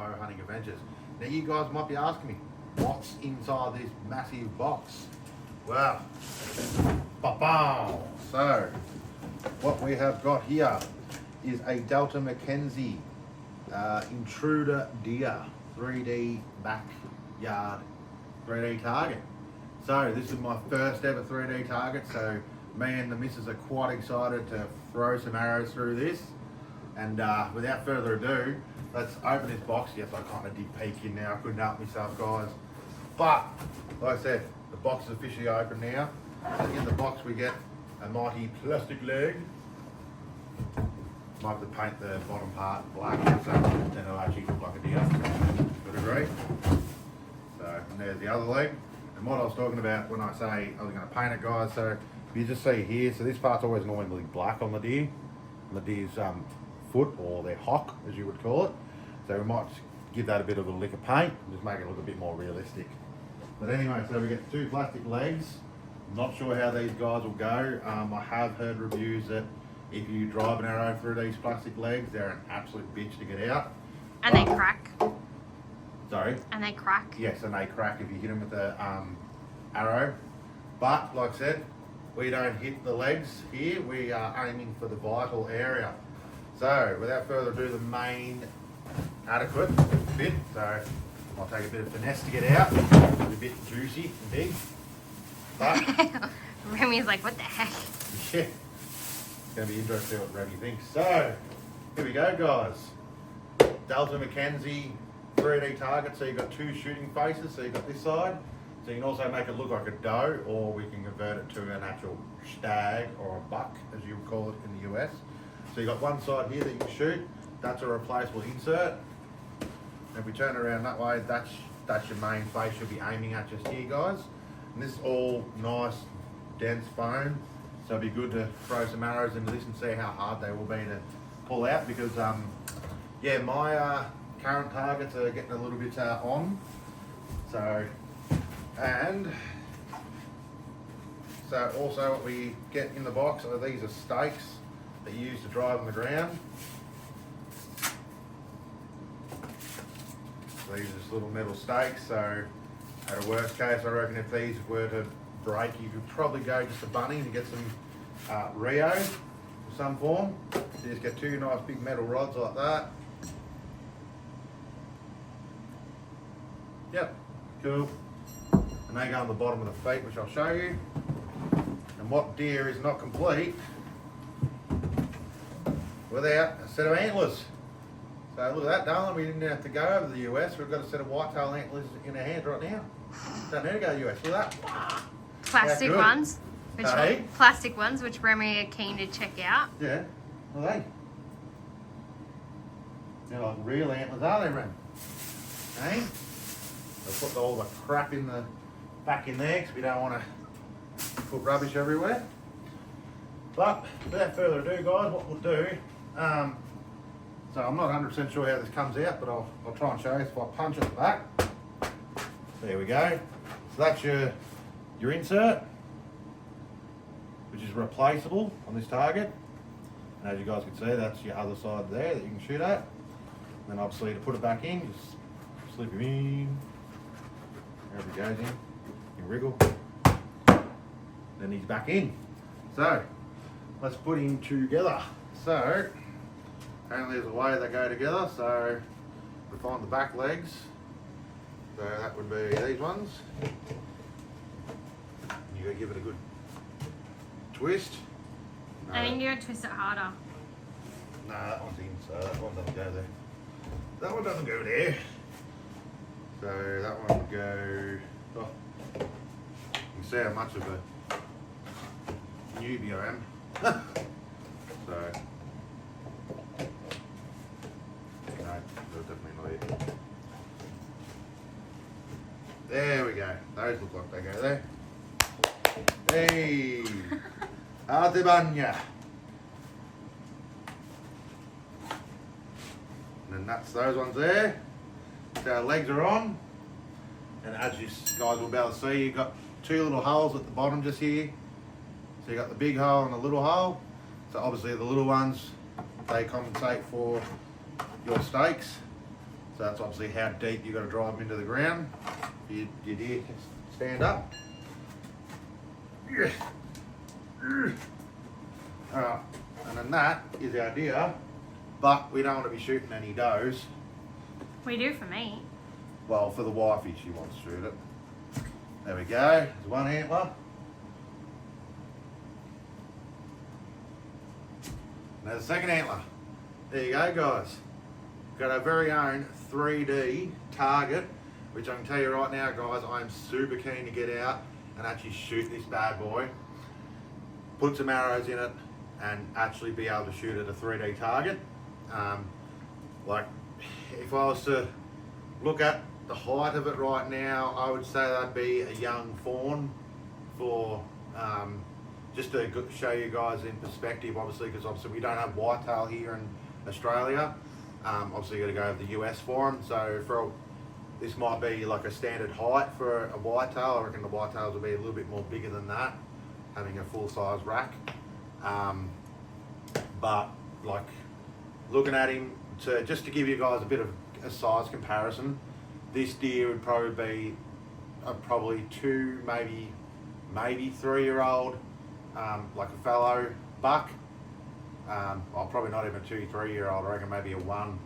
Bow Hunting Adventures. Now you guys might be asking me, what's inside this massive box? Well, ba-bow. So, what we have got here is a Delta Mackenzie Intruder Deer 3D backyard 3D target. So this is my first ever 3D target, so me and the missus are quite excited to throw some arrows through this. And without further ado, let's open this box. Yes, I kind of did peek in there, I couldn't help myself, guys. But, like I said, the box is officially open now. So in the box we get a mighty plastic leg. Might have to paint the bottom part black, so then it'll actually look like a deer. Would agree? So, and there's the other leg. And what I was talking about when I say I was going to paint it, guys, so you just see here, so this part's always normally black on the deer, on the deer's foot, or their hock, as you would call it. So we might give that a bit of a lick of paint, and just make it look a bit more realistic. But anyway, so we get two plastic legs. I'm not sure how these guys will go. I have heard reviews that if you drive an arrow through these plastic legs, they're an absolute bitch to get out. And they crack. Sorry? And they crack. Yes, and they crack if you hit them with the arrow. But, like I said, we don't hit the legs here. We are aiming for the vital area. So, without further ado, the main adequate bit. So, I'll take a bit of finesse to get out. It's a bit juicy and big. But, Remy's like, what the heck? yeah, it's going to be interesting what Remy thinks. So, here we go, guys. Delta Mackenzie 3D target. So you've got two shooting faces. So you've got this side. So you can also make it look like a doe, or we can convert it to an actual stag or a buck, as you would call it in the US. So you've got one side here that you can shoot. That's a replaceable insert. And if we turn it around that way, that's your main face you'll be aiming at just here, guys. And this is all nice, dense foam. So it'd be good to throw some arrows into this and see how hard they will be to pull out, because yeah, my current targets are getting a little bit on. So, and so also what we get in the box are these are stakes that you use to drive on the ground. So these are just little metal stakes. So at a worst case, I reckon if these were to break, you could probably go just to Bunnings and get some Rio of some form. You just get two nice big metal rods like that. Yep, cool. And they go on the bottom of the feet, which I'll show you. And what deer is not complete without a set of antlers. So look at that, darling. We didn't have to go over the US. We've got a set of whitetail antlers in our hands right now. Don't need to go to the US. Look at that. Plastic ones. Which Hey? plastic ones, which Remy are keen to check out. Yeah. Well, they're like real antlers, are they, Rem? Hey? They'll put all the crap in the back in there because we don't want to put rubbish everywhere. But without further ado, guys, what we'll do, so I'm not 100% sure how this comes out, but I'll try and show you. If I punch at the back, there we go. So that's your insert, which is replaceable on this target. And as you guys can see, that's your other side there that you can shoot at. And then obviously to put it back in, just slip it in. Wherever it goes in, you wriggle. Then he's back in. So let's put him together. So apparently there's a way they go together. So we find the back legs. So that would be these ones. You gotta give it a good twist. No, I think you gotta twist it harder. no, that one's in, so that one doesn't go there. That one doesn't go there. So that one would go, oh, you can see how much of a newbie I am. So, no, that's definitely not it. There we go. Those look like they go there. Hey, Artibanya. And then that's those ones there. So our legs are on. And as you guys will be able to see, you've got two little holes at the bottom just here. So you've got the big hole and the little hole. So obviously the little ones, they compensate for your stakes. So that's obviously how deep you got to drive them into the ground. Your deer can stand up. Alright, and then that is our deer, but we don't want to be shooting any does. We do for me. Well, for the wifey, she wants to shoot it. There we go, there's one antler. Now the second antler. There you go, guys. Got our very own 3D target, which I can tell you right now, guys, I'm super keen to get out and actually shoot this bad boy, put some arrows in it, and actually be able to shoot at a 3D target. Like, if I was to look at the height of it right now, I would say that'd be a young fawn for, just to show you guys in perspective, obviously, because obviously we don't have whitetail here in Australia. Obviously you got to go to the US for them. So this might be like a standard height for a whitetail. I reckon the whitetails will be a little bit more bigger than that, having a full size rack. But like looking at him, just to give you guys a bit of a size comparison, this deer would probably be probably 2, maybe 3-year-old, like a fallow buck. Well, probably not even 2, 3-year-old. I reckon maybe a one.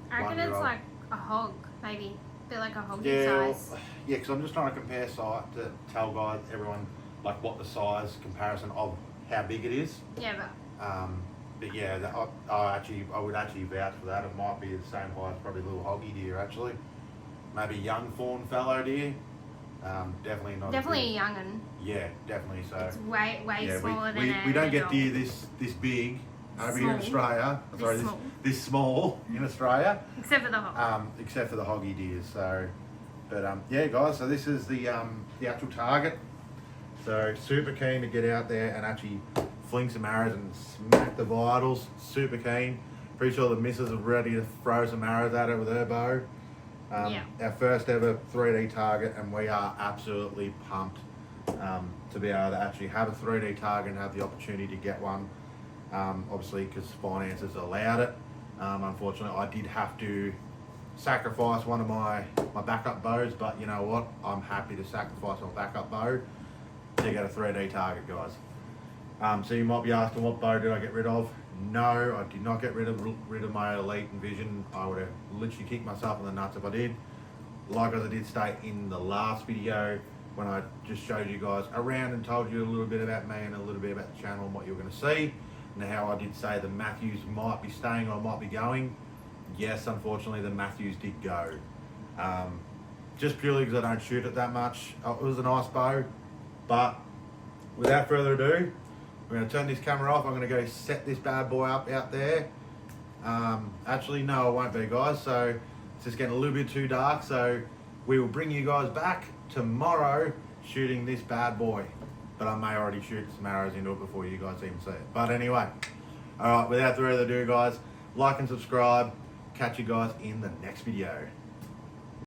I reckon it's 1-year-old. like a hog, maybe. A bit like a hog Yeah, size. yeah, because I'm just trying to compare size to tell guys, everyone, like what the size comparison of how big it is. Yeah, But yeah, I would actually vouch for that. It might be the same height as probably a little hoggy deer actually. Maybe young fawn fallow deer. Definitely not. definitely a young'un. Yeah, definitely so. It's way Yeah, smaller than we don't get adult. deer this big over here in Small. Australia. This small in Australia. Except for the hog. Except for the hoggy deers. So, but yeah, guys. So this is the actual target. So super keen to get out there and actually fling some arrows and smack the vitals. Super keen. Pretty sure the missus are ready to throw some arrows at it with her bow. Yeah. Our first ever 3D target, and we are absolutely pumped to be able to actually have a 3D target and have the opportunity to get one. Obviously, because finances allowed it. Unfortunately, I did have to sacrifice one of my backup bows, but you know what? I'm happy to sacrifice my backup bow to get a 3D target, guys. So you might be asking, what bow did I get rid of? No, I did not get rid of my Elite Envision. I would have literally kicked myself in the nuts if I did. Like as I did state in the last video, when I just showed you guys around and told you a little bit about me and a little bit about the channel and what you were going to see, and how I did say the Matthews might be staying or might be going. Yes, unfortunately the Matthews did go. Just purely because I don't shoot it that much. It was a nice bow, but without further ado, we're going to turn this camera off. I'm going to go set this bad boy up out there. Actually, no, it won't be, guys. So it's just getting a little bit too dark. So we will bring you guys back tomorrow shooting this bad boy. But I may already shoot some arrows into it before you guys even see it. But anyway, all right, without further ado, guys, like and subscribe. Catch you guys in the next video.